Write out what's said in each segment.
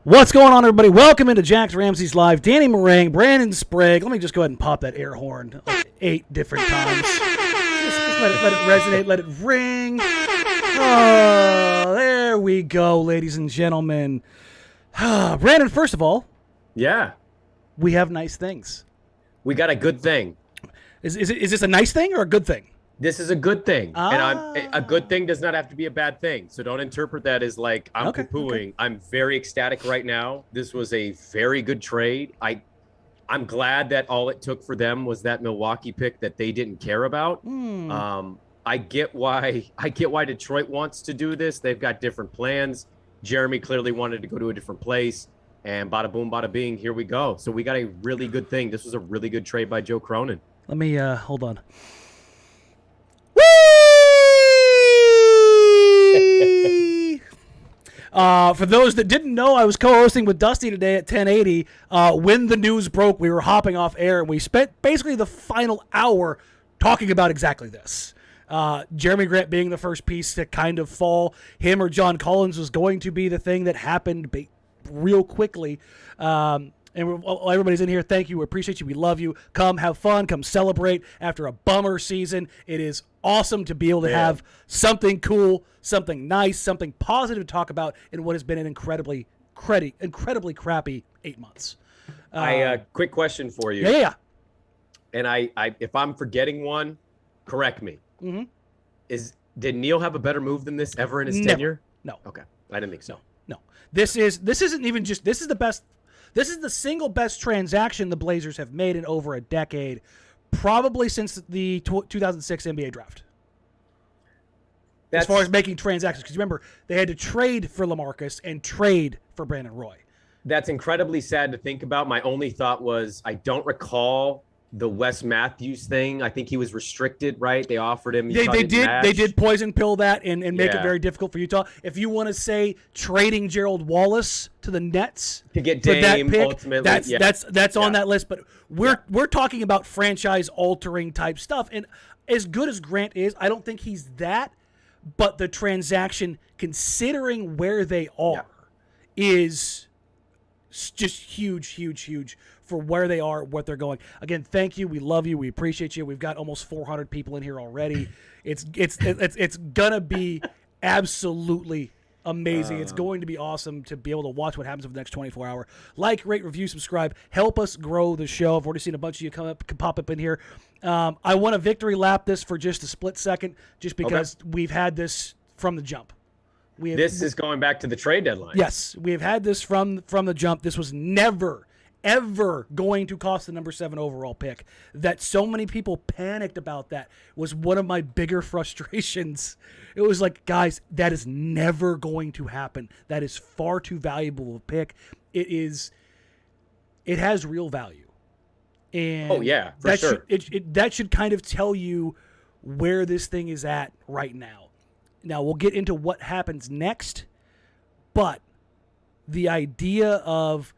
What's going on, everybody? Welcome into Jack's Ramsays Live. Danny Marang, Brandon Sprague. Let me just go ahead and pop that air horn like 8 different times. Just let it resonate, let it ring. Oh, there we go, ladies and gentlemen. Brandon, first of all, yeah, we have nice things. we got a good thing. Is this a nice thing or a good thing? This is a good thing, and a good thing does not have to be a bad thing. So don't interpret that as like I'm poo-pooing. Okay. I'm very ecstatic right now. This was a very good trade. I'm glad that all it took for them was that Milwaukee pick that they didn't care about. I get why Detroit wants to do this. They've got different plans. Jerami clearly wanted to go to a different place, and bada boom, bada bing, here we go. So we got a really good thing. This was a really good trade by Joe Cronin. Let me hold on. For those that didn't know, I was co-hosting with Dusty today at 1080. When the news broke, we were hopping off air, and we spent basically the final hour talking about exactly this. Jerami Grant being the first piece to kind of fall. Him or John Collins was going to be the thing that happened real quickly. And everybody's in here. Thank you. We appreciate you. We love you. Come have fun. Come celebrate after a bummer season. It is awesome to be able to have something cool, something nice, something positive to talk about in what has been an incredibly crappy 8 months. Quick question for you. Yeah. And I if I'm forgetting one, correct me. Mm-hmm. Did Neil have a better move than this ever in his tenure? No. Okay. I didn't think so. No. This isn't even just. This is the best. This is the single best transaction the Blazers have made in over a decade, probably since the 2006 NBA draft. As far as making transactions, because remember, they had to trade for LaMarcus and trade for Brandon Roy. That's incredibly sad to think about. My only thought was I don't recall the Wes Matthews thing. I think he was restricted, right? They offered him. They did poison pill that and make it very difficult for Utah. If you want to say trading Gerald Wallace to the Nets to get Dame, that pick, ultimately, that's on that list. But we're talking about franchise altering type stuff. And as good as Grant is, I don't think he's that. But the transaction, considering where they are, is just huge for where they are, what they're going. Again, thank you. We love you. We appreciate you. We've got almost 400 people in here already. It's gonna be absolutely amazing. It's going to be awesome to be able to watch what happens over the next 24 hours. Like, rate, review, subscribe. Help us grow the show. I've already seen a bunch of you pop up in here. I want to victory lap this for just a split second, just because we've had this from the jump. This is going back to the trade deadline. Yes, we have had this from the jump. This was never, ever going to cost the number 7 overall pick. That so many people panicked about that was one of my bigger frustrations. It was like, guys, that is never going to happen. That is far too valuable a pick. It has real value. And for sure. That should kind of tell you where this thing is at right now. Now, we'll get into what happens next, but the idea of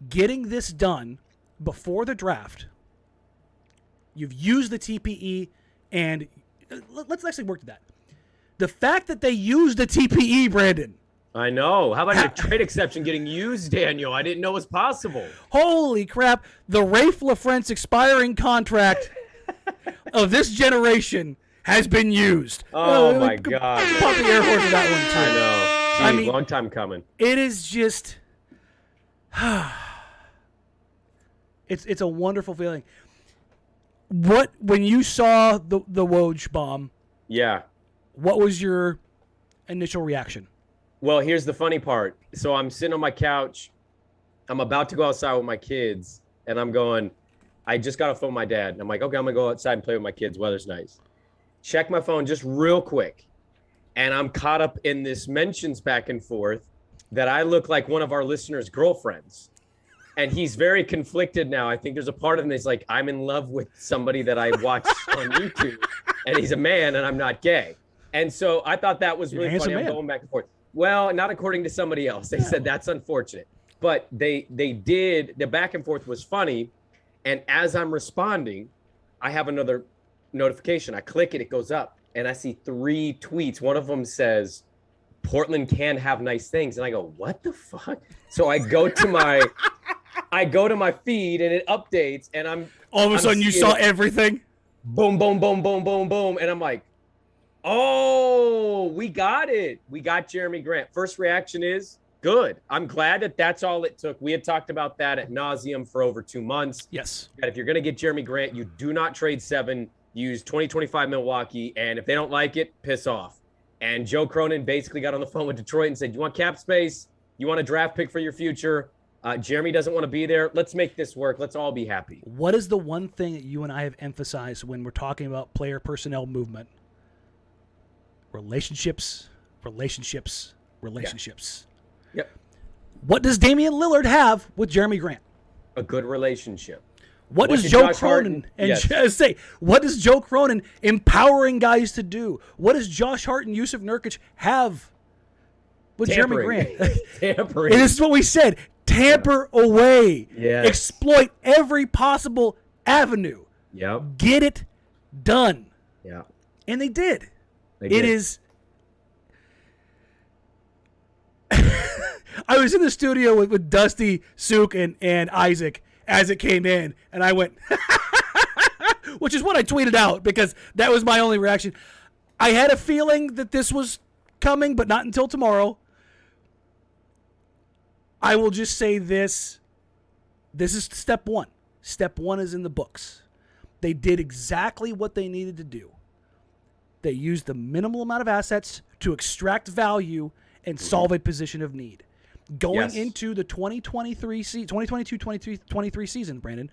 getting this done before the draft, you've used the TPE, and let's actually work to that. The fact that they used the TPE, Brandon. I know. How about a trade exception getting used, Daniel? I didn't know it was possible. Holy crap. The Rafe LaFrentz expiring contract of this generation has been used. Oh, my God. Pop the air horn for that one, too. I know. I mean, long time coming. It is just... It's a wonderful feeling. When you saw the Woj bomb... Yeah. What was your initial reaction? Well, here's the funny part. So I'm sitting on my couch. I'm about to go outside with my kids, and I'm going, I just got a phone with my dad. And I'm like, okay, I'm going to go outside and play with my kids. Weather's nice. Check my phone just real quick. And I'm caught up in this mentions back and forth that I look like one of our listeners' girlfriends. And he's very conflicted now. I think there's a part of him that's like, I'm in love with somebody that I watch on YouTube, and he's a man, and I'm not gay. And so I thought that was really funny. I'm going back and forth. Well, not according to somebody else. They said that's unfortunate. But they did. The back and forth was funny. And as I'm responding, I have another notification. I click it. It goes up. And I see 3 tweets. One of them says, Portland can have nice things. And I go, what the fuck? So I go to my feed and it updates and all of a sudden you saw everything. Boom, boom, boom, boom, boom, boom. And I'm like, oh, we got it. We got Jerami Grant. First reaction is good. I'm glad that that's all it took. We had talked about that ad nauseum for over 2 months. Yes. That if you're going to get Jerami Grant, you do not trade 7, use 2025 Milwaukee. And if they don't like it, piss off. And Joe Cronin basically got on the phone with Detroit and said, you want cap space? You want a draft pick for your future? Jeremy doesn't want to be there. Let's make this work. Let's all be happy. What is the one thing that you and I have emphasized when we're talking about player personnel movement? Relationships, relationships, relationships. Yep. What does Damian Lillard have with Jerami Grant? A good relationship. What does Joe Cronin what does Joe Cronin empowering guys to do? What does Josh Hart and Yusuf Nurkic have with Jerami Grant? Tampering. And this is what we said. Tamper away. Yes. Exploit every possible avenue. Yep. Get it done. Yeah. And they did. It is. I was in the studio with Dusty, Sook, and Isaac as it came in, and I went, which is what I tweeted out because that was my only reaction. I had a feeling that this was coming, but not until tomorrow. I will just say this. This is step 1. Step 1 is in the books. They did exactly what they needed to do. They used the minimal amount of assets to extract value and solve a position of need. Going into the 2022-23 season, Brandon,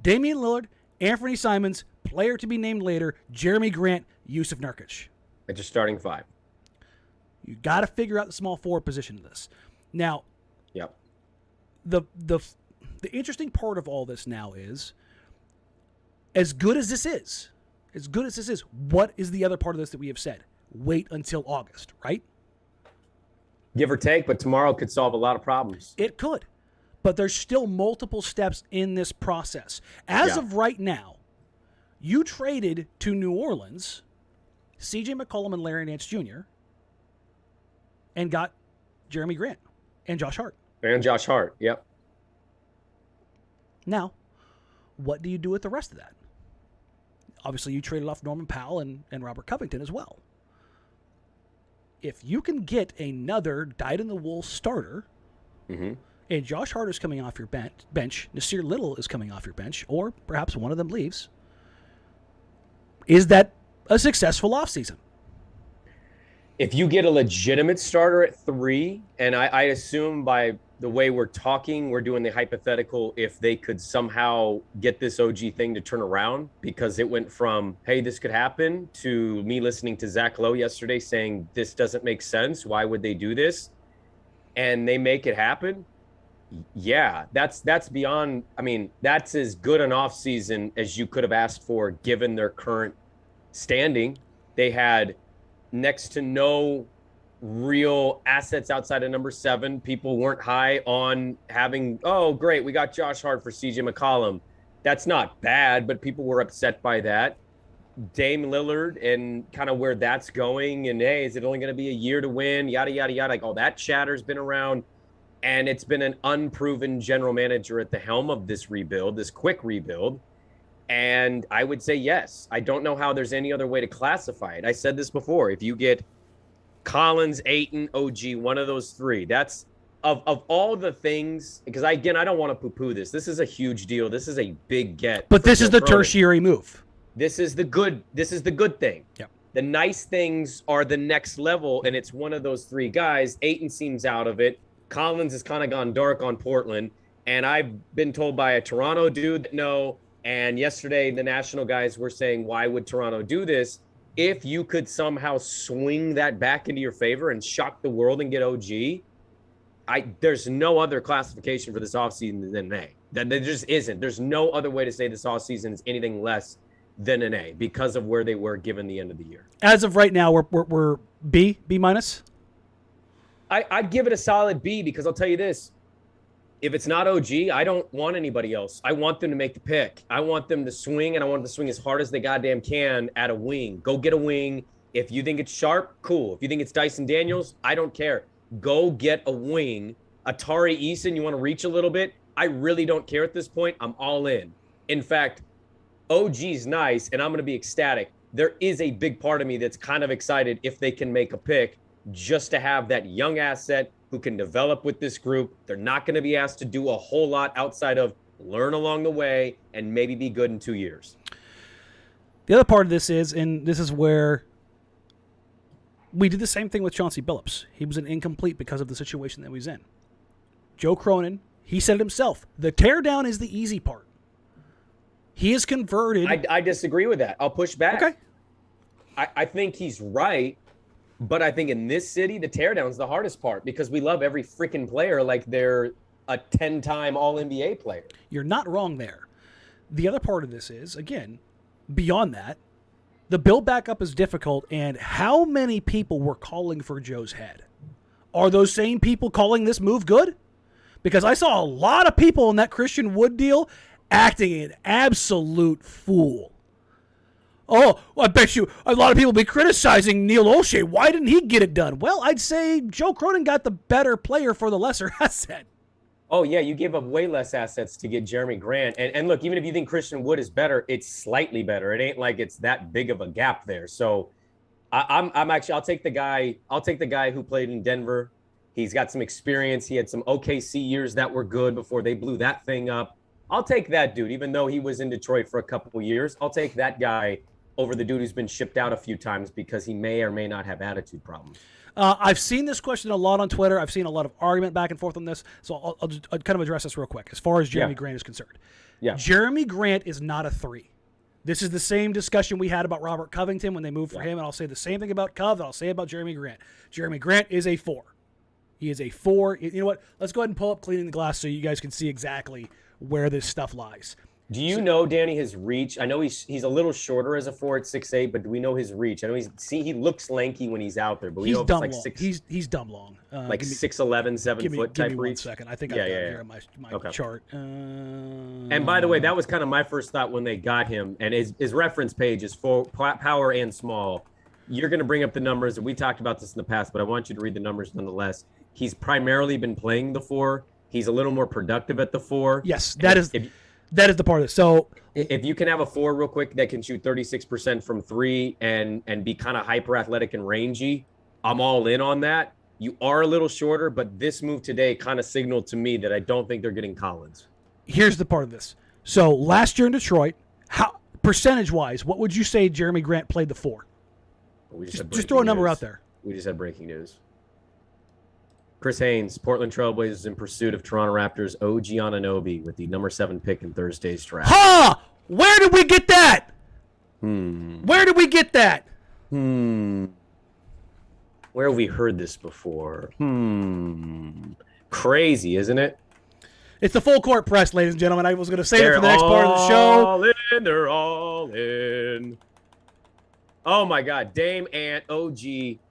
Damian Lillard, Anthony Simons, player to be named later, Jerami Grant, Yusuf Nurkic. It's your starting 5. You got to figure out the small forward position of this. Now, yep. The interesting part of all this now is, as good as this is, what is the other part of this that we have said? Wait until August, right? Give or take, but tomorrow could solve a lot of problems. It could. But there's still multiple steps in this process. As of right now, you traded to New Orleans C.J. McCollum and Larry Nance Jr. and got Jerami Grant and Josh Hart. And Josh Hart, yep. Now, what do you do with the rest of that? Obviously, you traded off Norman Powell and Robert Covington as well. If you can get another dyed-in-the-wool starter, and Josh Hart is coming off your bench, Nasir Little is coming off your bench, or perhaps one of them leaves, is that a successful offseason? If you get a legitimate starter at 3, and I assume by the way we're talking, we're doing the hypothetical, if they could somehow get this OG thing to turn around, because it went from, hey, this could happen, to me listening to Zach Lowe yesterday saying, this doesn't make sense. Why would they do this? And they make it happen. Yeah, that's beyond, I mean, that's as good an offseason as you could have asked for, given their current standing. They had next to no real assets outside of number 7. People weren't high on having, oh, great, we got Josh Hart for C.J. McCollum. That's not bad, but people were upset by that. Dame Lillard and kind of where that's going, and hey, is it only going to be a year to win? Yada, yada, yada. Like all that chatter's been around, and it's been an unproven general manager at the helm of this rebuild, this quick rebuild. And I would say yes. I don't know how there's any other way to classify it. I said this before. If you get Collins, Ayton, OG, one of those 3. That's of all the things, because I don't want to poo-poo this. This is a huge deal. This is a big get. But this is the tertiary move. This is the good thing. Yep. The nice things are the next level, and it's one of those 3 guys. Ayton seems out of it. Collins has kind of gone dark on Portland, and I've been told by a Toronto dude that no. And yesterday, the national guys were saying, why would Toronto do this? If you could somehow swing that back into your favor and shock the world and get OG, there's no other classification for this offseason than an A. There just isn't. There's no other way to say this offseason is anything less than an A because of where they were given the end of the year. As of right now, we're B minus? I'd give it a solid B, because I'll tell you this. If it's not OG, I don't want anybody else. I want them to make the pick. I want them to swing, and I want them to swing as hard as they goddamn can at a wing. Go get a wing. If you think it's Sharp, cool. If you think it's Dyson Daniels, I don't care. Go get a wing. Atari Eason, you want to reach a little bit? I really don't care at this point. I'm all in. In fact, OG's nice, and I'm going to be ecstatic. There is a big part of me that's kind of excited if they can make a pick just to have that young asset who can develop with this group. They're not going to be asked to do a whole lot outside of learn along the way and maybe be good in 2 years. The other part of this is, and this is where we did the same thing with Chauncey Billups. He was an incomplete because of the situation that he was in. Joe Cronin, he said it himself. The teardown is the easy part. He is converted. I disagree with that. I'll push back. Okay. I think he's right, but I think in this city, the teardown's the hardest part because we love every freaking player like they're a 10-time All-NBA player. You're not wrong there. The other part of this is, again, beyond that, the build back up is difficult, and how many people were calling for Joe's head? Are those same people calling this move good? Because I saw a lot of people in that Christian Wood deal acting an absolute fool. Oh, I bet you a lot of people be criticizing Neil O'Shea. Why didn't he get it done? Well, I'd say Joe Cronin got the better player for the lesser asset. Oh, yeah, you gave up way less assets to get Jerami Grant. And look, even if you think Christian Wood is better, it's slightly better. It ain't like it's that big of a gap there. So I'm actually, I'll take the guy who played in Denver. He's got some experience. He had some OKC years that were good before they blew that thing up. I'll take that dude, even though he was in Detroit for a couple of years. I'll take that guy over the dude who's been shipped out a few times because he may or may not have attitude problems. I've seen this question a lot on Twitter. I've seen a lot of argument back and forth on this. So I'll kind of address this real quick as far as Jerami Grant is concerned. Yeah. Jerami Grant is not a 3. This is the same discussion we had about Robert Covington when they moved for him, and I'll say the same thing about Cov that I'll say about Jerami Grant. Jerami Grant is a 4. He is a 4. You know what? Let's go ahead and pull up Cleaning the Glass so you guys can see exactly where this stuff lies. Do you know, Danny, his reach? I know he's a little shorter as a 4 at 6'8", but do we know his reach? I know he looks lanky when he's out there, but we know if it's like long. He's dumb long. Like 6'11", 7 foot type reach. Give me 1 second. I think I've got it here on my chart. And by the way, that was kind of my first thought when they got him. And his reference page is for power and small. You're going to bring up the numbers, and we talked about this in the past, but I want you to read the numbers nonetheless. He's primarily been playing the 4. He's a little more productive at the 4. Yes, that is the part of it. So if you can have a 4 real quick that can shoot 36% from 3 and be kind of hyper athletic and rangy, I'm all in on that. You are a little shorter, but this move today kind of signaled to me that I don't think they're getting Collins. Here's the part of this. So last year in Detroit, how percentage-wise, what would you say Jerami Grant played the 4? Just throw a number out there. We just had breaking news. Chris Haynes, Portland Trailblazers in pursuit of Toronto Raptors OG Anunoby with the number 7 pick in Thursday's draft. Ha! Where did we get that? Where did we get that? Where have we heard this before? Crazy, isn't it? It's the full court press, ladies and gentlemen. I was going to say it for the next part of the show. They're all in. Oh, my God. Dame, Ant, OG,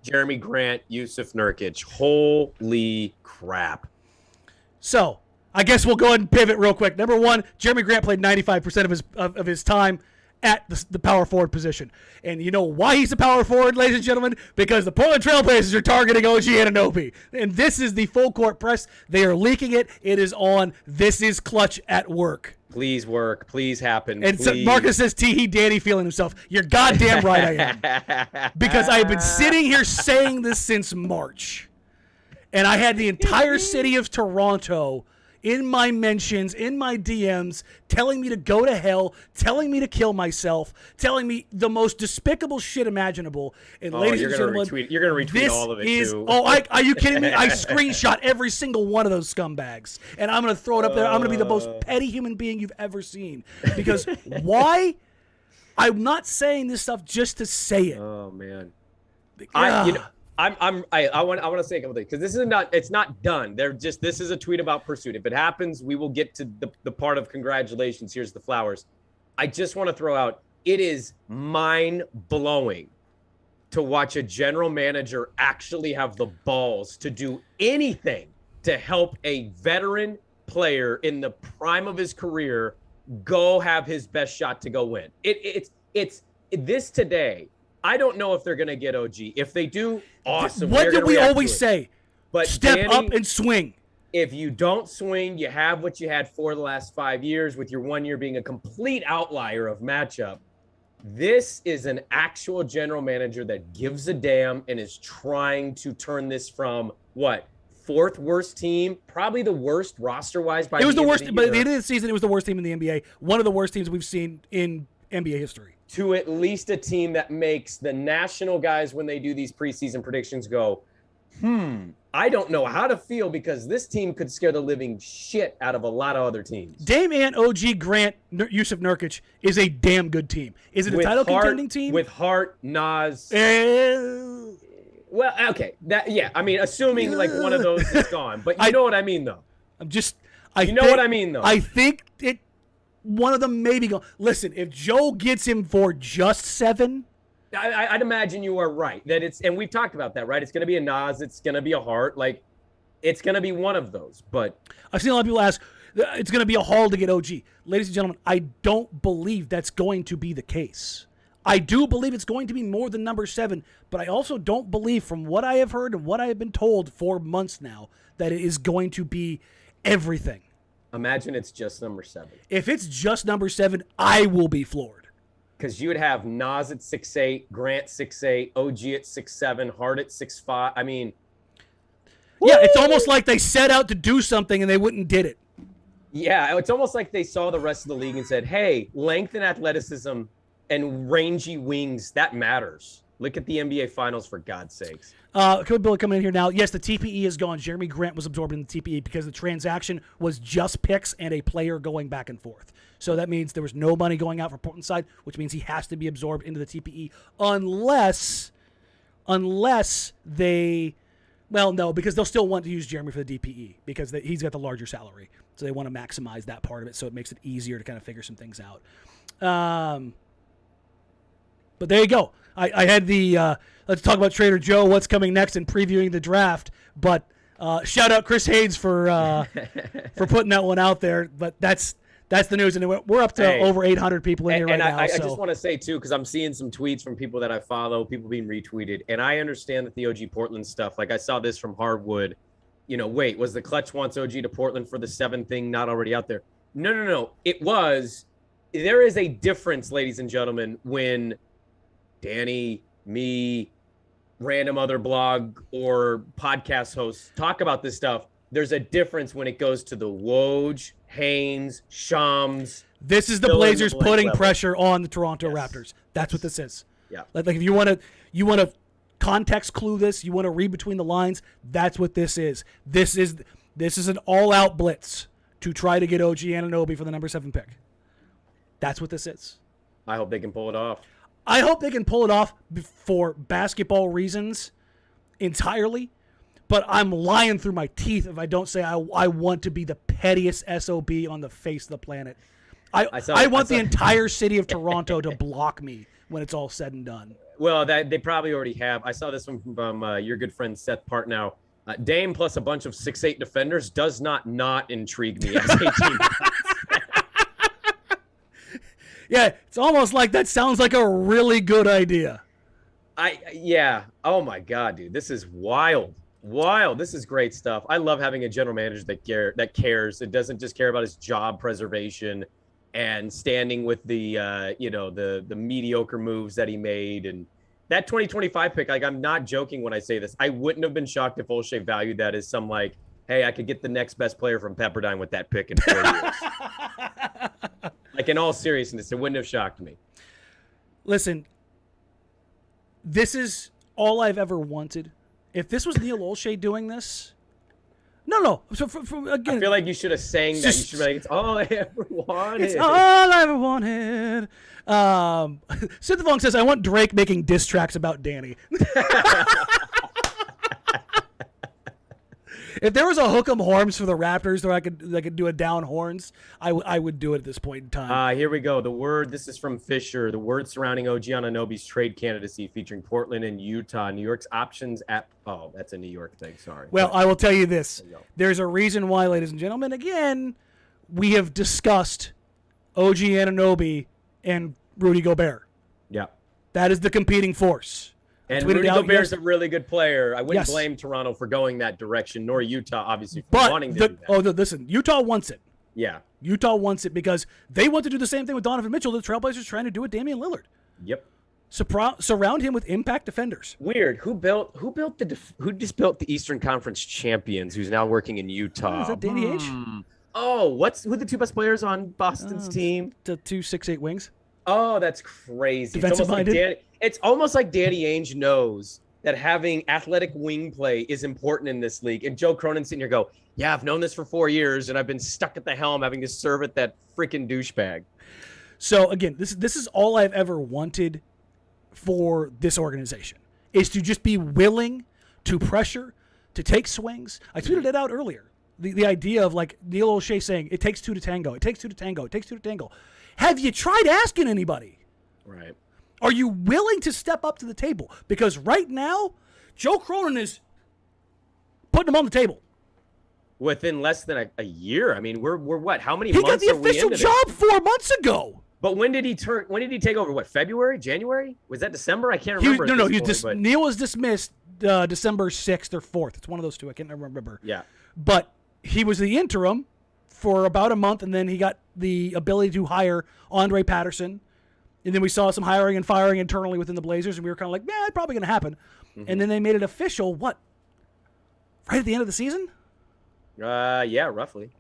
Jerami Grant, Yusuf Nurkic. Holy crap. So, I guess we'll go ahead and pivot real quick. Number 1, Jerami Grant played 95% of his time at the power forward position. And you know why he's a power forward, ladies and gentlemen? Because the Portland Trailblazers are targeting OG Anunoby. And this is the full court press. They are leaking it. It is on. This is clutch at work. Please work. Please happen. And please. So Marcus says, Tee Danny feeling himself. You're goddamn right I am. Because I have been sitting here saying this since March. And I had the entire city of Toronto in my mentions, in my DMs, telling me to go to hell, telling me to kill myself, telling me the most despicable shit imaginable. And ladies and gentlemen, you're going to retweet all of it too. Oh, are you kidding me? I screenshot every single one of those scumbags, and I'm going to throw it up there. I'm going to be the most petty human being you've ever seen. Because why? I'm not saying this stuff just to say it. Oh man, I want to say a couple things because it's not done. This is a tweet about pursuit. If it happens, we will get to the part of congratulations. Here's the flowers. I just want to throw out, it is mind blowing to watch a general manager actually have the balls to do anything to help a veteran player in the prime of his career go have his best shot to go win. It's this today I don't know if they're going to get OG. If they do, awesome. What did we always say? But step Danny, up and swing. If you don't swing, you have what you had for the last 5 years, with your 1 year being a complete outlier of matchup. This is an actual general manager that gives a damn and is trying to turn this from what? Fourth worst team, probably the worst roster-wise. It was the worst, but at the end of the season, it was the worst team in the NBA. One of the worst teams we've seen in NBA history. To at least a team that makes the national guys, when they do these preseason predictions, go, I don't know how to feel, because this team could scare the living shit out of a lot of other temes. Dame and OG Grant, Yusuf Nurkic is a damn good team. Is it a title contending team? With Hart, Nas. Well, okay. I mean, assuming like one of those is gone. But you know what I mean, though. You know what I mean, though. I think one of them may be gone. Listen, if Joe gets him for just 7... I'd imagine you are right. And we've talked about that, right? It's going to be a Nas. It's going to be a Hart. Like, it's going to be one of those. But I've seen a lot of people ask, it's going to be a haul to get OG. Ladies and gentlemen, I don't believe that's going to be the case. I do believe it's going to be more than number 7, but I also don't believe, from what I have heard and what I have been told for months now, that it is going to be everything. Imagine it's just number 7. If it's just number 7, I will be floored. Because you would have Nas at 6'8", Grant 6'8", OG at 6'7", Hart at 6'5". I mean, yeah, it's almost like they set out to do something and they went and did it. Yeah, it's almost like they saw the rest of the league and said, hey, length and athleticism and rangy wings, that matters. Look at the NBA Finals, for God's sakes. Bill coming in here now. Yes, the TPE is gone. Jerami Grant was absorbed in the TPE because the transaction was just picks and a player going back and forth. So that means there was no money going out for Portland side, which means he has to be absorbed into the TPE unless they, well, no, because they'll still want to use Jerami for the DPE because he's got the larger salary. So they want to maximize that part of it, so it makes it easier to kind of figure some things out. But there you go. I had the let's talk about Trader Joe, what's coming next, and previewing the draft. But shout out Chris Haynes for putting that one out there. But that's the news, and we're up to over 800 people in here right now. I just want to say too, because I'm seeing some tweets from people that I follow, people being retweeted, and I understand that the OG Portland stuff. Like I saw this from Hardwood. Wait, was the Clutch wants OG to Portland for the 7 thing not already out there? No. It was. There is a difference, ladies and gentlemen, when Danny, me, random other blog or podcast hosts talk about this stuff. There's a difference when it goes to the Woj, Haynes, Shams. This is the Blazers putting pressure on the Toronto Raptors. That's what this is. Yeah. Like if you want to context clue this, you want to read between the lines, that's what this is. This is an all-out blitz to try to get OG Anunoby for the number 7 pick. That's what this is. I hope they can pull it off. I hope they can pull it off for basketball reasons entirely, but I'm lying through my teeth if I don't say I want to be the pettiest SOB on the face of the planet. I want the entire city of Toronto to block me when it's all said and done. Well, they probably already have. I saw this one from your good friend Seth Partnow. Dame plus a bunch of 6'8" defenders does not intrigue me as a team. Yeah, it's almost like that sounds like a really good idea. Yeah. Oh my God, dude, this is wild. This is great stuff. I love having a general manager that cares. It doesn't just care about his job preservation and standing with the the mediocre moves that he made. And that 2025 pick, like, I'm not joking when I say this. I wouldn't have been shocked if Olshey valued that as some like, hey, I could get the next best player from Pepperdine with that pick in 4 years. Like, in all seriousness, it wouldn't have shocked me. Listen, this is all I've ever wanted. If this was Neil Olshey doing this, no. So again, I feel like you should have sang that. You should be like, it's all I ever wanted. It's all I ever wanted. Synthafong says, I want Drake making diss tracks about Danny. If there was a hook 'em horns for the Raptors where I could do a down horns, I would do it at this point in time. Here we go. This is from Fisher. The word surrounding OG Anunoby's trade candidacy featuring Portland and Utah. New York's options at that's a New York thing. Sorry. Well, I will tell you this. There's a reason why, ladies and gentlemen, again, we have discussed OG Anunoby and Rudy Gobert. Yeah. That is the competing force. And Rudy Gobert's a really good player. I wouldn't blame Toronto for going that direction, nor Utah, obviously, for wanting to do that. Oh, listen, Utah wants it. Yeah. Utah wants it because they want to do the same thing with Donovan Mitchell that the Trailblazers trying to do with Damian Lillard. Yep. Surround him with impact defenders. Weird. Who just built the Eastern Conference champions? Who's now working in Utah? Is that Danny Ainge? Oh, who are the two best players on Boston's team? The 2 6'8" wings. Oh, that's crazy. Defensive-minded. It's almost like Danny Ainge knows that having athletic wing play is important in this league. And Joe Cronin sitting here go, yeah, I've known this for 4 years, and I've been stuck at the helm having to serve at that freaking douchebag. So, again, this is all I've ever wanted for this organization, is to just be willing to pressure, to take swings. I tweeted it out earlier. The idea of, like, Neil O'Shea saying, it takes two to tango, it takes two to tango, it takes two to tango. Have you tried asking anybody? Right. Are you willing to step up to the table? Because right now, Joe Cronin is putting them on the table. Within less than a year. I mean, we're what? How many months are we into this? He got the official job 4 months ago. But when did he take over? What, February? January? Was that December? I can't remember. Neil was dismissed December 6th or 4th. It's one of those two. I can't remember. Yeah. But he was the interim for about a month, and then he got the ability to hire Andre Patterson. And then we saw some hiring and firing internally within the Blazers, and we were kind of like, yeah, it's probably going to happen. Mm-hmm. And then they made it official, right at the end of the season? Yeah, roughly.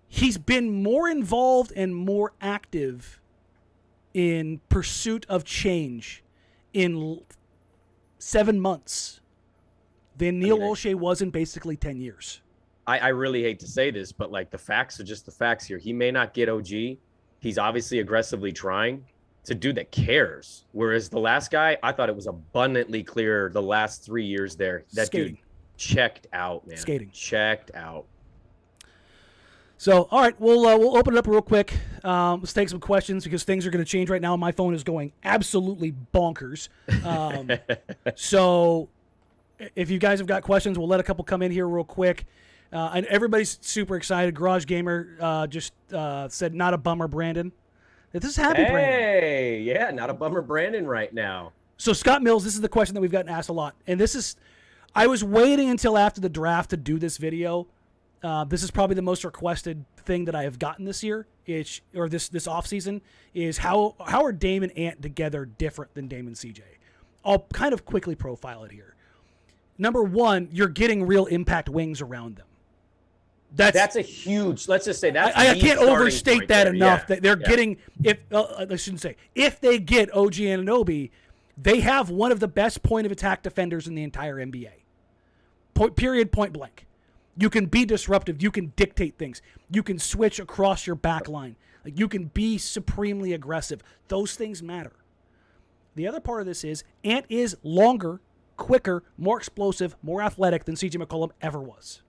He's been more involved and more active in pursuit of change in 7 months than Neil O'Shea was in basically 10 years. I really hate to say this, but like the facts are just the facts here. He may not get OG. He's obviously aggressively trying. It's a dude that cares. Whereas the last guy, I thought it was abundantly clear the last 3 years there. That dude checked out, man. Checked out. So, all right, we'll open it up real quick. Let's take some questions because things are going to change right now. My phone is going absolutely bonkers. So if you guys have got questions, we'll let a couple come in here real quick. And everybody's super excited. Garage Gamer just said, not a bummer, Brandon. This is happy, Brandon. Hey, yeah, not a bummer, Brandon, right now. So, Scott Mills, this is the question that we've gotten asked a lot. And I was waiting until after the draft to do this video. This is probably the most requested thing that I have gotten this year, this offseason, is how are Dame and Ant together different than Dame and CJ? I'll kind of quickly profile it here. Number one, you're getting real impact wings around them. That's a huge. Let's just say that's. I can't overstate that enough. That they're getting. I shouldn't say if they get OG Anunoby, they have one of the best point of attack defenders in the entire NBA. Point blank. You can be disruptive. You can dictate things. You can switch across your back line. Like you can be supremely aggressive. Those things matter. The other part of this is Ant is longer, quicker, more explosive, more athletic than CJ McCollum ever was.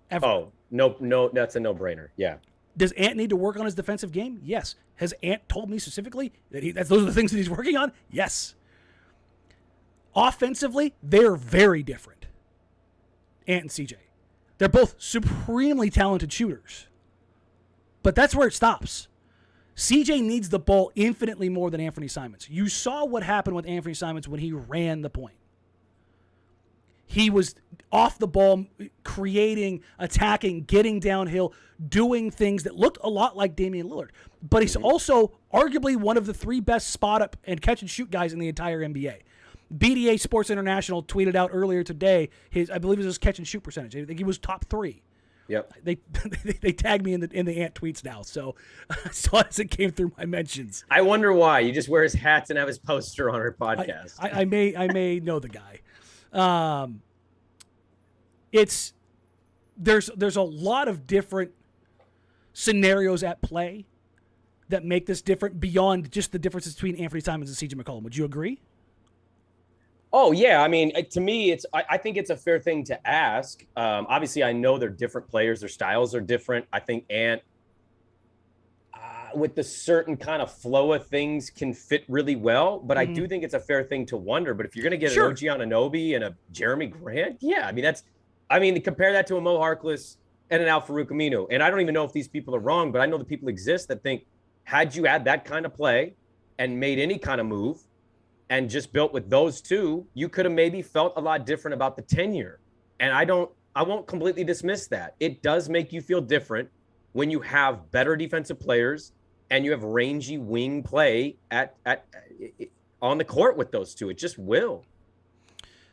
Ever. Oh, no, that's a no-brainer. Yeah. Does Ant need to work on his defensive game? Yes. Has Ant told me specifically that those are the things that he's working on? Yes. Offensively, they're very different. Ant and CJ. They're both supremely talented shooters. But that's where it stops. CJ needs the ball infinitely more than Anthony Simons. You saw what happened with Anthony Simons when he ran the point. He was off the ball, creating, attacking, getting downhill, doing things that looked a lot like Damian Lillard. But he's also arguably one of the 3 best spot-up and catch-and-shoot guys in the entire NBA. BDA Sports International tweeted out earlier today, I believe it was his catch-and-shoot percentage. I think he was top 3. Yep. They tagged me in the Ant tweets now, so I saw it as it came through my mentions. I wonder why. You just wear his hats and have his poster on our podcast. I may know the guy. There's a lot of different scenarios at play that make this different beyond just the differences between Anthony Simons and CJ McCollum. Would you agree? Oh yeah, I mean, to me, I think it's a fair thing to ask. Obviously, I know they're different players; their styles are different. I think Ant, with the certain kind of flow of things, can fit really well. But I do think it's a fair thing to wonder. But if you're going to get an OG Anunoby and a Jerami Grant, yeah, I mean, compare that to a Mo Harkless and an Al-Farouq Aminu. And I don't even know if these people are wrong, but I know the people exist that think, had you had that kind of play and made any kind of move and just built with those two, you could have maybe felt a lot different about the tenure. And I won't completely dismiss that. It does make you feel different when you have better defensive players and you have rangy wing play on the court with those two. It just will.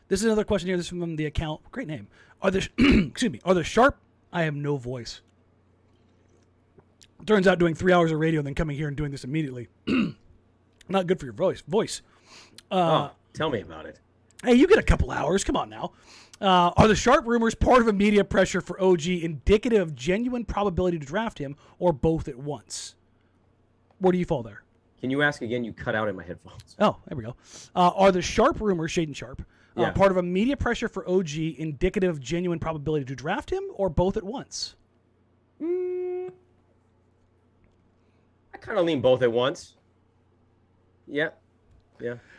This is another question here. This is from the account. Great name. Are the excuse me? Are the Sharp? I have no voice. Turns out doing 3 hours of radio and then coming here and doing this immediately, not good for your voice. Tell me about it. Hey, you get a couple hours. Come on now. Are the Sharp rumors part of a media pressure for OG indicative of genuine probability to draft him, or both at once? Where do you fall there? Can you ask again? You cut out in my headphones. Oh, there we go. Are the Sharp rumors, Shaden Sharp, part of a media pressure for OG indicative of genuine probability to draft him, or both at once? I kind of lean both at once. Yeah.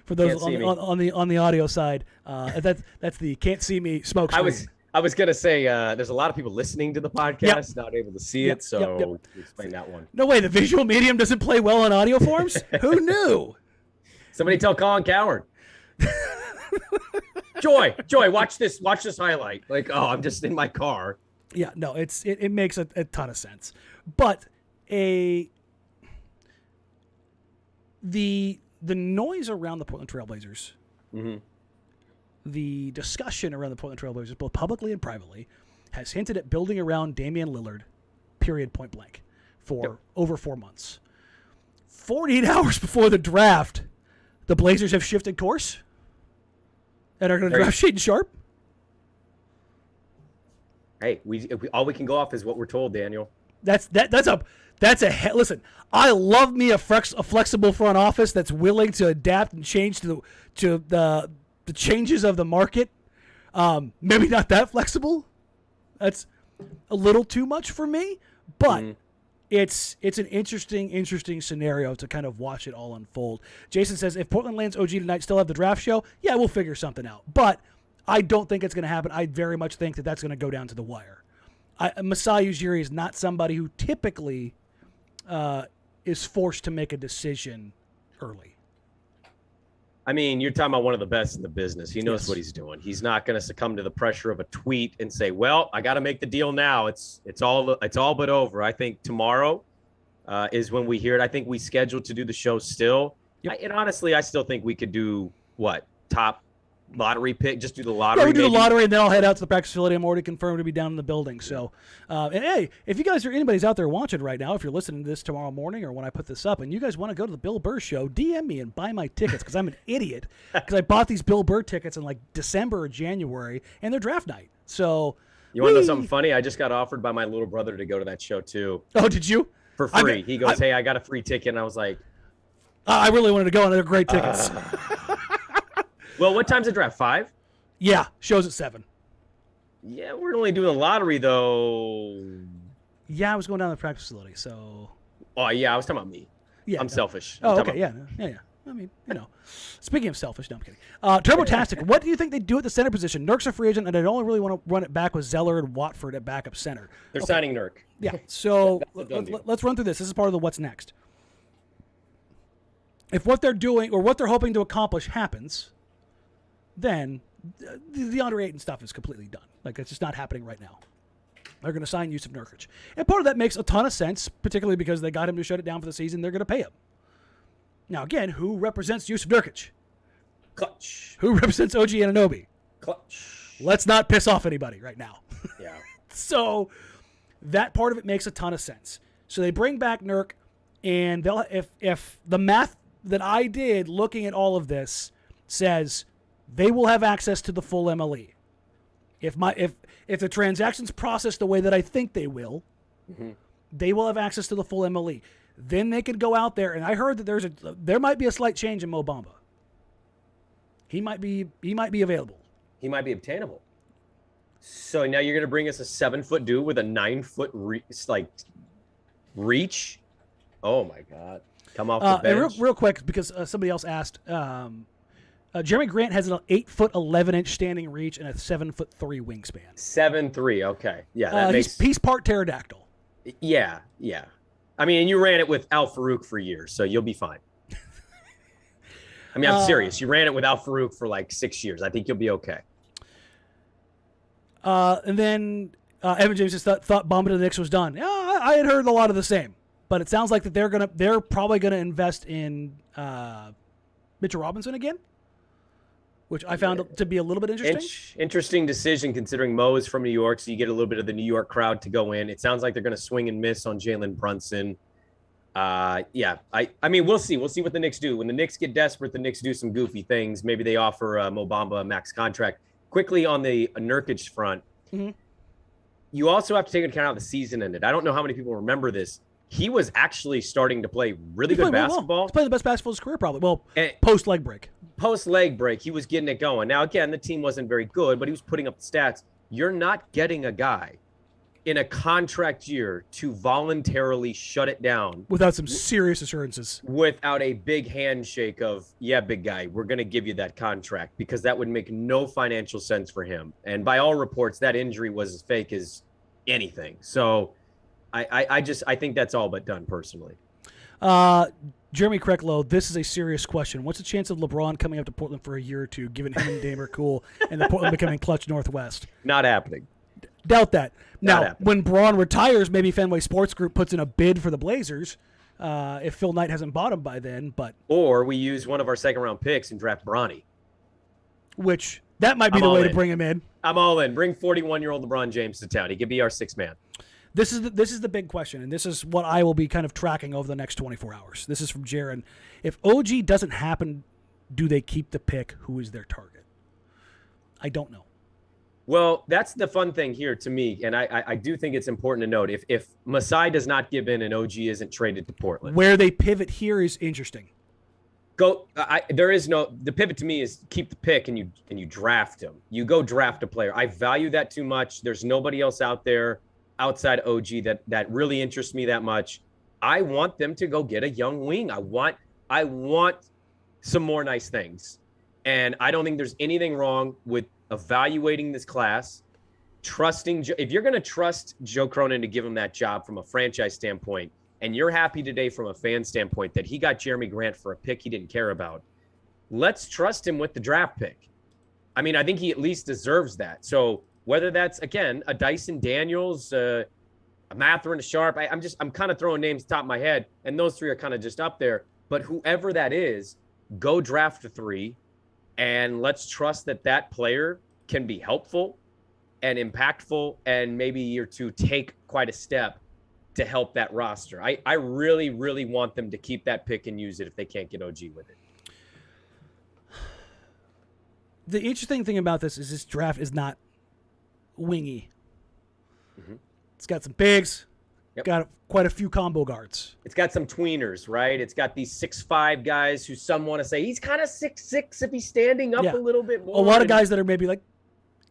For those on the audio side, that's the can't see me smoke screen. I was gonna say there's a lot of people listening to the podcast, not able to see it, so explain that one. No way, the visual medium doesn't play well on audio forms? Who knew? Somebody tell Colin Coward. Joy, watch this highlight. Like, I'm just in my car. Yeah, no, it makes a ton of sense. But the noise around the Portland Trailblazers, the discussion around the Portland Trailblazers, both publicly and privately, has hinted at building around Damian Lillard, period, point blank, for over 4 months. 48 hours before the draft, the Blazers have shifted course and are going to draft Shaden Sharp. Hey, all we can go off is what we're told, Daniel. Listen, I love me a flexible front office that's willing to adapt and change to the changes of the market. Maybe not that flexible. That's a little too much for me, but it's an interesting scenario to kind of watch it all unfold. Jason says, if Portland lands OG tonight, still have the draft show? Yeah, we'll figure something out. But I don't think it's going to happen. I very much think that that's going to go down to the wire. Masai Ujiri is not somebody who typically is forced to make a decision early. I mean, you're talking about one of the best in the business. He knows what he's doing. He's not going to succumb to the pressure of a tweet and say, "Well, I got to make the deal now. It's all but over." I think tomorrow is when we hear it. I think we scheduled to do the show still. Yep. And honestly, I still think we could do top lottery pick. Just do the lottery. Yeah, we do the lottery, and then I'll head out to the practice facility. I'm already confirmed to be down in the building. So, and hey, if you guys anybody's out there watching right now, if you're listening to this tomorrow morning or when I put this up, and you guys want to go to the Bill Burr show, DM me and buy my tickets because I'm an idiot because I bought these Bill Burr tickets in like December or January, and they're draft night. So, you want to know something funny? I just got offered by my little brother to go to that show too. Oh, did you? For free. He goes, "Hey, I got a free ticket," and I was like, I really wanted to go, and they're great tickets. Well, what time's the draft? 5? Yeah, show's at 7. Yeah, we're only doing the lottery, though. Yeah, I was going down to the practice facility, so. Oh, yeah, I was talking about me. Yeah, I'm selfish. Okay, yeah. I mean, Speaking of selfish, no, I'm kidding. Turbotastic, what do you think they do at the center position? Nurk's a free agent, and I don't really want to run it back with Zeller and Watford at backup center. They're signing Nurk. Yeah, so let's run through this. This is part of the what's next. If what they're doing or what they're hoping to accomplish happens, then the under 8 and stuff is completely done. Like, it's just not happening right now. They're going to sign Yusuf Nurkic. And part of that makes a ton of sense, particularly because they got him to shut it down for the season. They're going to pay him. Now, again, who represents Yusuf Nurkic? Clutch. Who represents OG Anunoby? Clutch. Let's not piss off anybody right now. Yeah. So that part of it makes a ton of sense. So they bring back Nurk, and they'll if the math that I did looking at all of this says they will have access to the full MLE. If the transactions process the way that I think they will, they will have access to the full MLE. Then they could go out there, and I heard that there might be a slight change in Mo Bamba. He might be available. He might be obtainable. So now you're going to bring us a 7-foot dude with a 9-foot reach. Oh my God! Come off the bench. Real quick, because somebody else asked. Jerami Grant has an 8-foot 11-inch standing reach and a 7'3" wingspan. 7'3", okay, yeah, he's part pterodactyl. Yeah. I mean, you ran it with Al Farouk for years, so you'll be fine. I mean, I'm serious. You ran it without Farouk for like 6 years. I think you'll be okay. And then Evan James just thought bumping to the Knicks was done. Yeah, I had heard a lot of the same, but it sounds like that they're probably gonna invest in Mitchell Robinson again, which I found to be a little bit interesting. Interesting decision considering Mo is from New York, so you get a little bit of the New York crowd to go in. It sounds like they're going to swing and miss on Jalen Brunson. I mean, we'll see. We'll see what the Knicks do. When the Knicks get desperate, the Knicks do some goofy things. Maybe they offer Mo Bamba a max contract. Quickly on the Nurkic front, you also have to take into account how the season ended. I don't know how many people remember this. He was actually starting to play really good basketball. He's playing the best basketball of his career, probably. Well, post leg break. Post leg break, he was getting it going. Now, again, the team wasn't very good, but he was putting up the stats. You're not getting a guy in a contract year to voluntarily shut it down without some serious assurances, without a big handshake of, yeah, big guy, we're going to give you that contract, because that would make no financial sense for him. And by all reports, that injury was as fake as anything. So I think that's all but done personally. Jeremy Krecklow, this is a serious question. What's the chance of LeBron coming up to Portland for a year or two, given him and Dame are cool, and the Portland becoming clutch Northwest? Not happening. Doubt that. Now, when Braun retires, maybe Fenway Sports Group puts in a bid for the Blazers, if Phil Knight hasn't bought him by then. Or we use one of our second-round picks and draft Bronny. Which, that might be the way to bring him in. I'm all in. Bring 41-year-old LeBron James to town. He could be our sixth man. This is the big question, and this is what I will be kind of tracking over the next 24 hours. This is from Jaron. If OG doesn't happen, do they keep the pick? Who is their target? I don't know. Well, that's the fun thing here to me, and I do think it's important to note, if Masai does not give in and OG isn't traded to Portland. Where they pivot here is interesting. The pivot to me is keep the pick and you draft him. You go draft a player. I value that too much. There's nobody else out there outside OG that really interests me that much. I want them to go get a young wing. I want some more nice things. And I don't think there's anything wrong with evaluating this class, if you're going to trust Joe Cronin to give him that job from a franchise standpoint, and you're happy today from a fan standpoint that he got Jerami Grant for a pick he didn't care about, let's trust him with the draft pick. I mean, I think he at least deserves that. So whether that's, again, a Dyson Daniels, a Mathurin, a Sharp, I'm kind of throwing names top of my head, and those three are kind of just up there. But whoever that is, go draft a 3, and let's trust that player can be helpful and impactful, and maybe a year or two take quite a step to help that roster. I really, really want them to keep that pick and use it if they can't get OG with it. The interesting thing about this draft is not wingy. Mm-hmm. It's got some bigs. Yep. Got quite a few combo guards. It's got some tweeners, right? It's got these 6'5" guys who some want to say he's kind of 6'6" if he's standing up a little bit more. A lot of guys that are maybe like,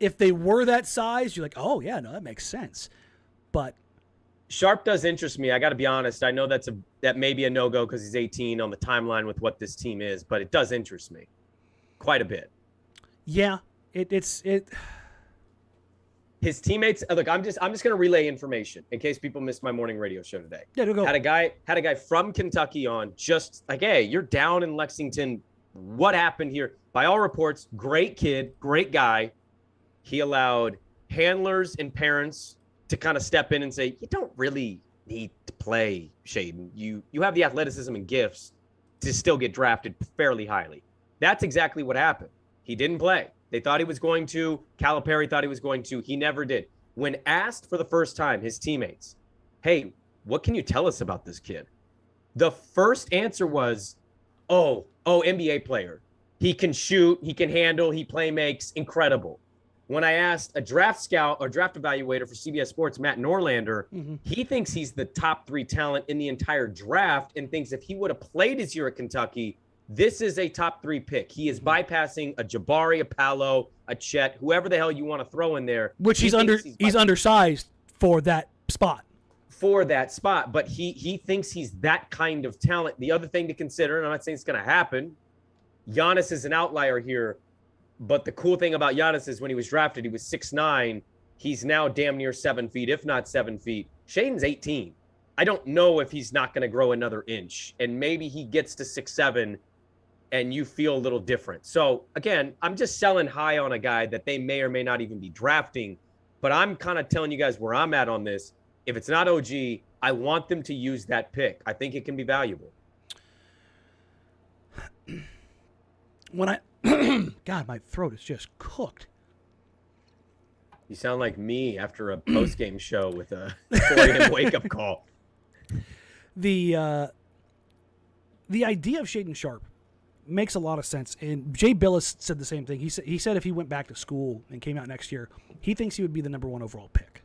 if they were that size, you're like, oh yeah, no, that makes sense. But Sharp does interest me. I got to be honest. I know that may be a no-go because he's 18 on the timeline with what this team is, but it does interest me quite a bit. Yeah, it's. His teammates. Look, I'm just going to relay information in case people missed my morning radio show today. Yeah, go. Had a guy from Kentucky on, just like, hey, you're down in Lexington. What happened here? By all reports, great kid, great guy. He allowed handlers and parents to kind of step in and say, you don't really need to play, Shaden. You have the athleticism and gifts to still get drafted fairly highly. That's exactly what happened. He didn't play. They thought he was going to. Calipari thought he was going to. He never did. When asked for the first time, his teammates, hey, what can you tell us about this kid? The first answer was, oh, NBA player. He can shoot. He can handle. He play makes. Incredible. When I asked a draft scout or draft evaluator for CBS Sports, Matt Norlander, he thinks he's the top 3 talent in the entire draft and thinks if he would have played his year at Kentucky, this is a top 3 pick. He is bypassing a Jabari, a Paolo, a Chet, whoever the hell you want to throw in there. Which he's undersized for that spot. But he thinks he's that kind of talent. The other thing to consider, and I'm not saying it's going to happen, Giannis is an outlier here. But the cool thing about Giannis is when he was drafted, he was 6'9". He's now damn near 7 feet, if not 7 feet. Shaden's 18. I don't know if he's not going to grow another inch. And maybe he gets to 6'7", and you feel a little different. So again, I'm just selling high on a guy that they may or may not even be drafting, but I'm kind of telling you guys where I'm at on this. If it's not OG, I want them to use that pick. I think it can be valuable. When I God, my throat is just cooked. You sound like me after a post-game show with a 4 a.m. wake-up call. The idea of Shaden Sharp makes a lot of sense, and Jay Billis said the same thing. He said if he went back to school and came out next year, he thinks he would be the number 1 overall pick.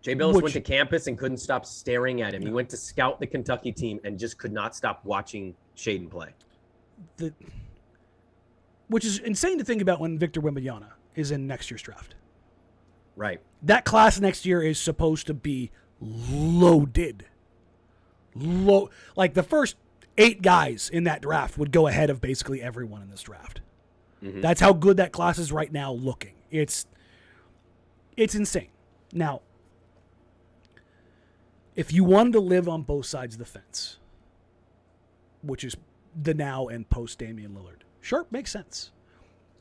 Jay Billis went to campus and couldn't stop staring at him. He went to scout the Kentucky team and just could not stop watching Shaden play. Which is insane to think about when Victor Wembanyama is in next year's draft. Right. That class next year is supposed to be loaded. Like the first 8 guys in that draft would go ahead of basically everyone in this draft. Mm-hmm. That's how good that class is right now looking. It's insane. Now, if you wanted to live on both sides of the fence, which is the now and post Damian Lillard, Sharp makes sense.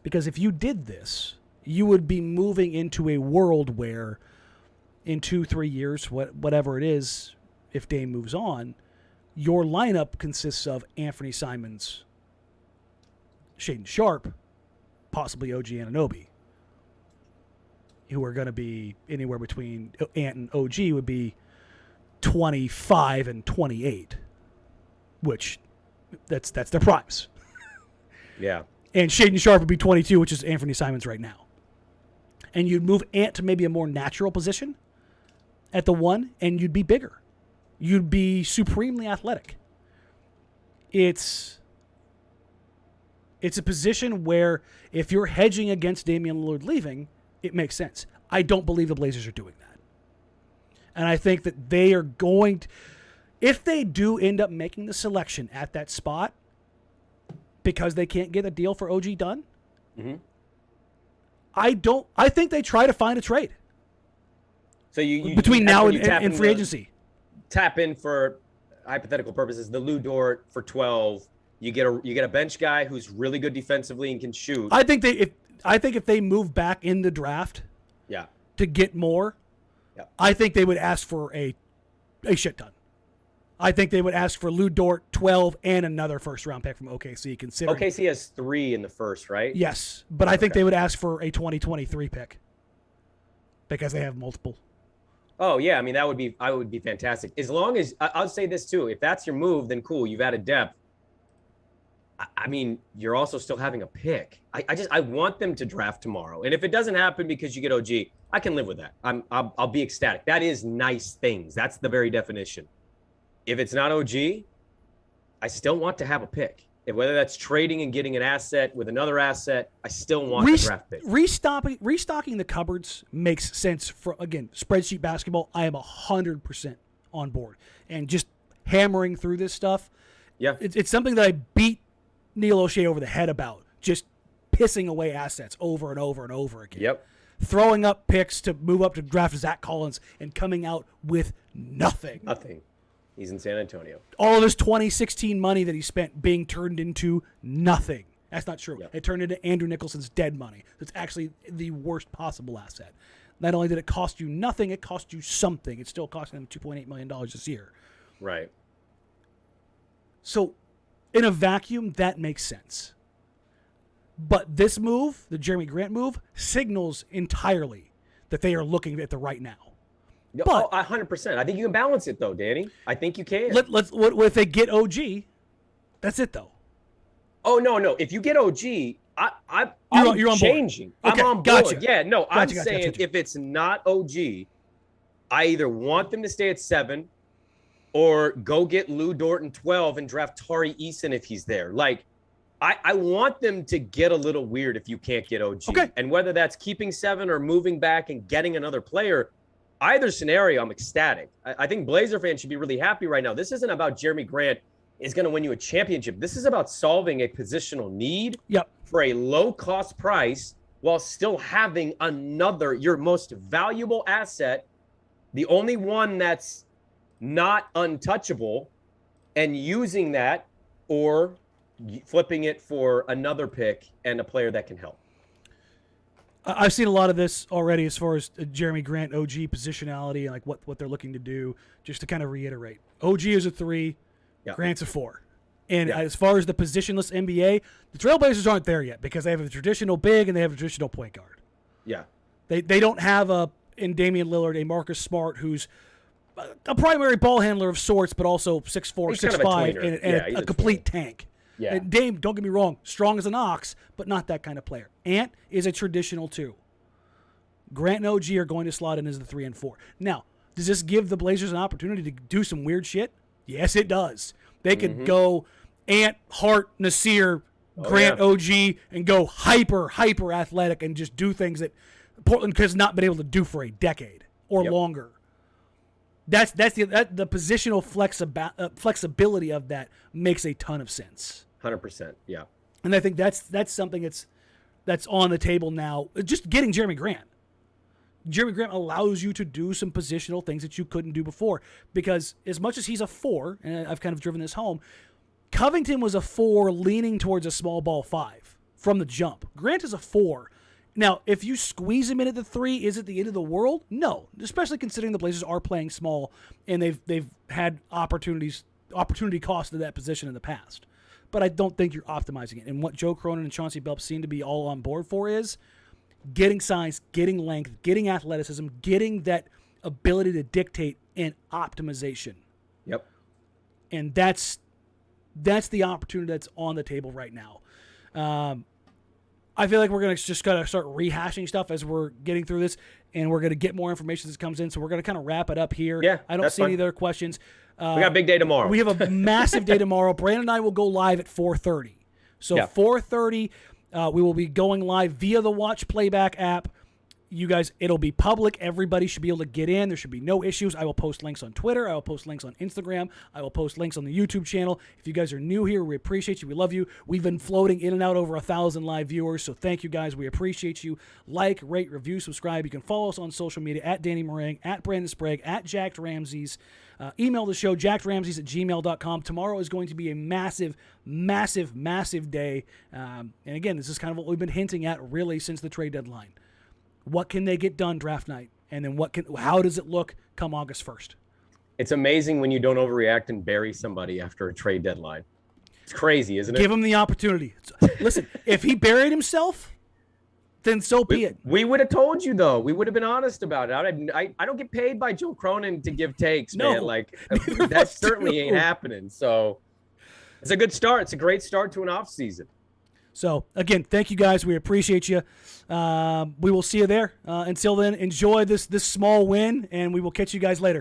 Because if you did this, you would be moving into a world where in 2-3 years, whatever it is, if Dame moves on, your lineup consists of Anthony Simons, Shaden Sharp, possibly OG Anunoby, who are going to be anywhere between Ant and OG would be 25 and 28, which that's their primes. Yeah. And Shaden Sharp would be 22, which is Anthony Simons right now. And you'd move Ant to maybe a more natural position at the 1, and you'd be bigger. You'd be supremely athletic. It's a position where if you're hedging against Damian Lillard leaving, it makes sense. I don't believe the Blazers are doing that. And I think that they are going to, if they do end up making the selection at that spot because they can't get a deal for OG done, mm-hmm. I think they try to find a trade. So you between now and free agency. Tap in for hypothetical purposes, the Lou Dort for 12. You get a bench guy who's really good defensively and can shoot. I think if they move back in the draft, to get more, I think they would ask for a shit ton. I think they would ask for Lou Dort 12 and another first round pick from OKC. Considering OKC has 3 in the first, right? Yes, but I think they would ask for a 2023 pick because they have multiple. Oh yeah, I mean that would be fantastic. As long as I'll say this too, if that's your move, then cool, you've added depth. I mean, you're also still having a pick. I want them to draft tomorrow, and if it doesn't happen because you get OG, I can live with that. I'll be ecstatic. That is nice things. That's the very definition. If it's not OG, I still want to have a pick. Whether that's trading and getting an asset with another asset, I still want the draft pick. Restocking the cupboards makes sense for, again, spreadsheet basketball. I am 100% on board. And just hammering through this stuff, it's something that I beat Neil O'Shea over the head about, just pissing away assets over and over and over again. Yep. Throwing up picks to move up to draft Zach Collins and coming out with nothing. Nothing. He's in San Antonio. All of his 2016 money that he spent being turned into nothing. That's not true. Yep. It turned into Andrew Nicholson's dead money. It's actually the worst possible asset. Not only did it cost you nothing, it cost you something. It's still costing them $2.8 million this year. Right. So, in a vacuum, that makes sense. But this move, the Jerami Grant move, signals entirely that they are looking at the right now. But 100%. I think you can balance it, though, Danny. I think you can. If they get OG, that's it, though. Oh, no. If you get OG, I'm you're on changing. Board. Okay, I'm on gotcha. board. Yeah, no, I'm saying if it's not OG, I either want them to stay at 7 or go get Lou Dort in 12 and draft Tari Eason if he's there. Like, I want them to get a little weird if you can't get OG. Okay. And whether that's keeping 7 or moving back and getting another player, either scenario, I'm ecstatic. I think Blazer fans should be really happy right now. This isn't about Jerami Grant is going to win you a championship. This is about solving a positional need for a low-cost price while still having your most valuable asset, the only one that's not untouchable, and using that or flipping it for another pick and a player that can help. I've seen a lot of this already as far as Jerami Grant, OG positionality, and like what they're looking to do. Just to kind of reiterate, OG is a 3, Grant's a 4. And as far as the positionless NBA, the Trailblazers aren't there yet because they have a traditional big and they have a traditional point guard. Yeah. They don't have in Damian Lillard, a Marcus Smart who's a primary ball handler of sorts, but also 6'4", 6'5", and a complete tank. Yeah. And Dame, don't get me wrong, strong as an ox, but not that kind of player. Ant is a traditional 2. Grant and OG are going to slot in as the 3 and 4. Now, does this give the Blazers an opportunity to do some weird shit? Yes, it does. They could go Ant, Hart, Nasir, Grant, OG, and go hyper athletic and just do things that Portland has not been able to do for a decade or longer. That's the positional flexibility of that makes a ton of sense. 100%, yeah. And I think that's something that's on the table now. Just getting Jerami Grant. Jerami Grant allows you to do some positional things that you couldn't do before. Because as much as he's a 4, and I've kind of driven this home, Covington was a 4 leaning towards a small ball 5 from the jump. Grant is a 4. Now, if you squeeze him in at the 3, is it the end of the world? No, especially considering the Blazers are playing small and they've had opportunity cost to that position in the past. But I don't think you're optimizing it. And what Joe Cronin and Chauncey Billups seem to be all on board for is getting size, getting length, getting athleticism, getting that ability to dictate and optimization. Yep. And that's the opportunity that's on the table right now. I feel like we're going to just kind of start rehashing stuff as we're getting through this, and we're going to get more information as it comes in. So we're going to kind of wrap it up here. Yeah, I don't see any other questions. We got a big day tomorrow. We have a massive day tomorrow. Brandon and I will go live at 4:30. So 4:30, we will be going live via the Watch Playback app. You guys, it'll be public. Everybody should be able to get in. There should be no issues. I will post links on Twitter. I will post links on Instagram. I will post links on the YouTube channel. If you guys are new here, we appreciate you. We love you. We've been floating in and out over 1,000 live viewers, so thank you guys. We appreciate you. Like, rate, review, subscribe. You can follow us on social media at Danny Marang, at Brandon Sprague, at Jacked Ramsays. Email the show, jackedramsays@gmail.com. Tomorrow is going to be a massive, massive, massive day. And again, this is kind of what we've been hinting at really since the trade deadline. What can they get done draft night? And then how does it look come August 1st? It's amazing when you don't overreact and bury somebody after a trade deadline. It's crazy, isn't it? Give him the opportunity. Listen, if he buried himself, then so be it. We would have told you, though. We would have been honest about it. I don't get paid by Joe Cronin to give takes, man. Like, that certainly ain't happening. So it's a good start. It's a great start to an offseason. So, again, thank you guys. We appreciate you. We will see you there. Until then, enjoy this small win, and we will catch you guys later.